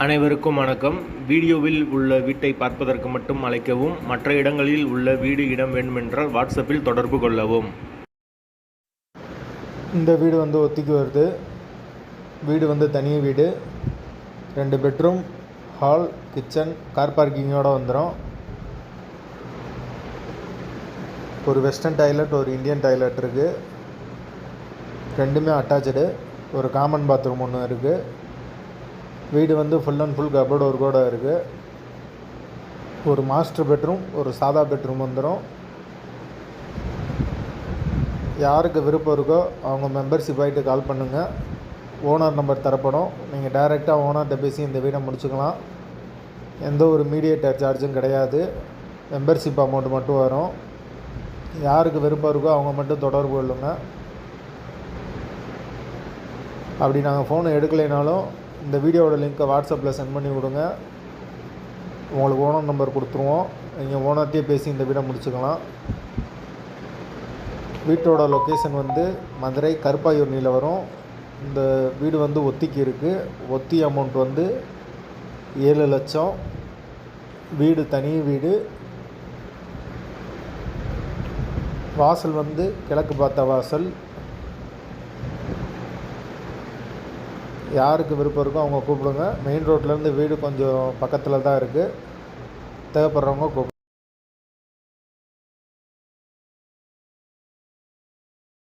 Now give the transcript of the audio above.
அனைவருக்கும் வணக்கம். வீடியோவில் உள்ள வீட்டை பார்ப்பதற்கு மட்டும் அழைக்கவும். மற்ற இடங்களில் உள்ள வீடு இடம் வேண்டுமென்றால் வாட்ஸ்அப்பில் தொடர்பு கொள்ளவும். இந்த வீடு ஒத்திக்கு வருது. வீடு தனி வீடு, 2 பெட்ரூம், ஹால், கிச்சன், கார் பார்க்கிங்கோடு வந்துடும். ஒரு வெஸ்டர்ன் டாய்லெட், ஒரு இந்தியன் டாய்லெட் இருக்குது. ரெண்டுமே அட்டாச்சு. ஒரு காமன் பாத்ரூம் ஒன்று இருக்குது. வீடு ஃபுல் அண்ட் ஃபுல் கபோர்டு ஒர்க்கோடு இருக்குது. ஒரு மாஸ்டர் பெட்ரூம், ஒரு சாதா பெட்ரூம் வந்துடும். யாருக்கு விருப்பம் இருக்கோ அவங்க மெம்பர்ஷிப் ஆகிட்டு கால் பண்ணுங்கள். ஓனர் நம்பர் தரப்படும். நீங்கள் டைரெக்டாக ஓனர்கிட்ட பேசி இந்த வீடை முடிச்சுக்கலாம். எந்த ஒரு மீடியேட்டர் சார்ஜும் கிடையாது. மெம்பர்ஷிப் அமௌண்ட் மட்டும் வரும். யாருக்கு விருப்பம் இருக்கோ அவங்க மட்டும் தொடர்பு கொள்ளுங்கள். அப்படி நாங்கள் ஃபோனை எடுக்கலைனாலும் இந்த வீடியோவோட லிங்க்கை வாட்ஸ்அப்பில் சென்ட் பண்ணி விடுங்க. உங்களுக்கு ஓனர் நம்பர் கொடுத்துருவோம். நீங்கள் ஓனர்கிட்டே பேசி இந்த வீடை முடிச்சுக்கலாம். வீட்டோட லொக்கேஷன் மதுரை கருப்பாயூர்னியில் வரும். இந்த வீடு ஒத்திக்கு இருக்குது. ஒத்தி அமௌண்ட் 7 லட்சம். வீடு தனி வீடு. வாசல் கிழக்கு பார்த்த வாசல். யாருக்கு விருப்பம் இருக்கோ அவங்க கூப்பிடுங்க. மெயின் ரோட்லேருந்து வீடு கொஞ்சம் பக்கத்தில் தான் இருக்குது. தேவைப்படுறவங்க கூப்பிடுங்க.